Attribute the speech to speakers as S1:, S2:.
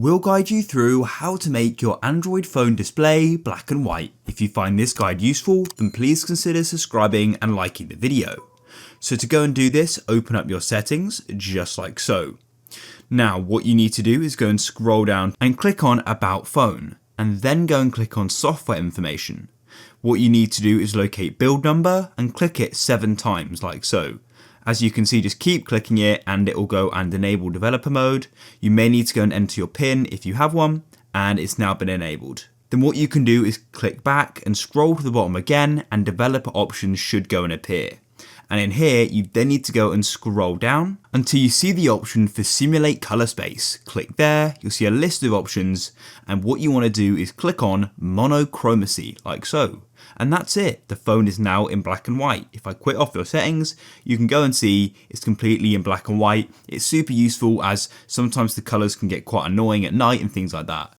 S1: We'll guide you through how to make your Android phone display black and white. If you find this guide useful, then please consider subscribing and liking the video. So to go and do this, open up your settings, just like so. Now what you need to do is go and scroll down and click on About Phone, and then go and click on Software Information. What you need to do is locate build number and click it 7 times like so. As you can see, just keep clicking it and it will go and enable developer mode. You may need to go and enter your PIN if you have one, and it's now been enabled. Then what you can do is click back and scroll to the bottom again, and developer options should go and appear. And in here, you then need to go and scroll down until you see the option for simulate color space. Click there, you'll see a list of options, and what you want to do is click on monochromacy, like so. And that's it, the phone is now in black and white. If I quit off your settings, you can go and see it's completely in black and white. It's super useful as sometimes the colors can get quite annoying at night and things like that.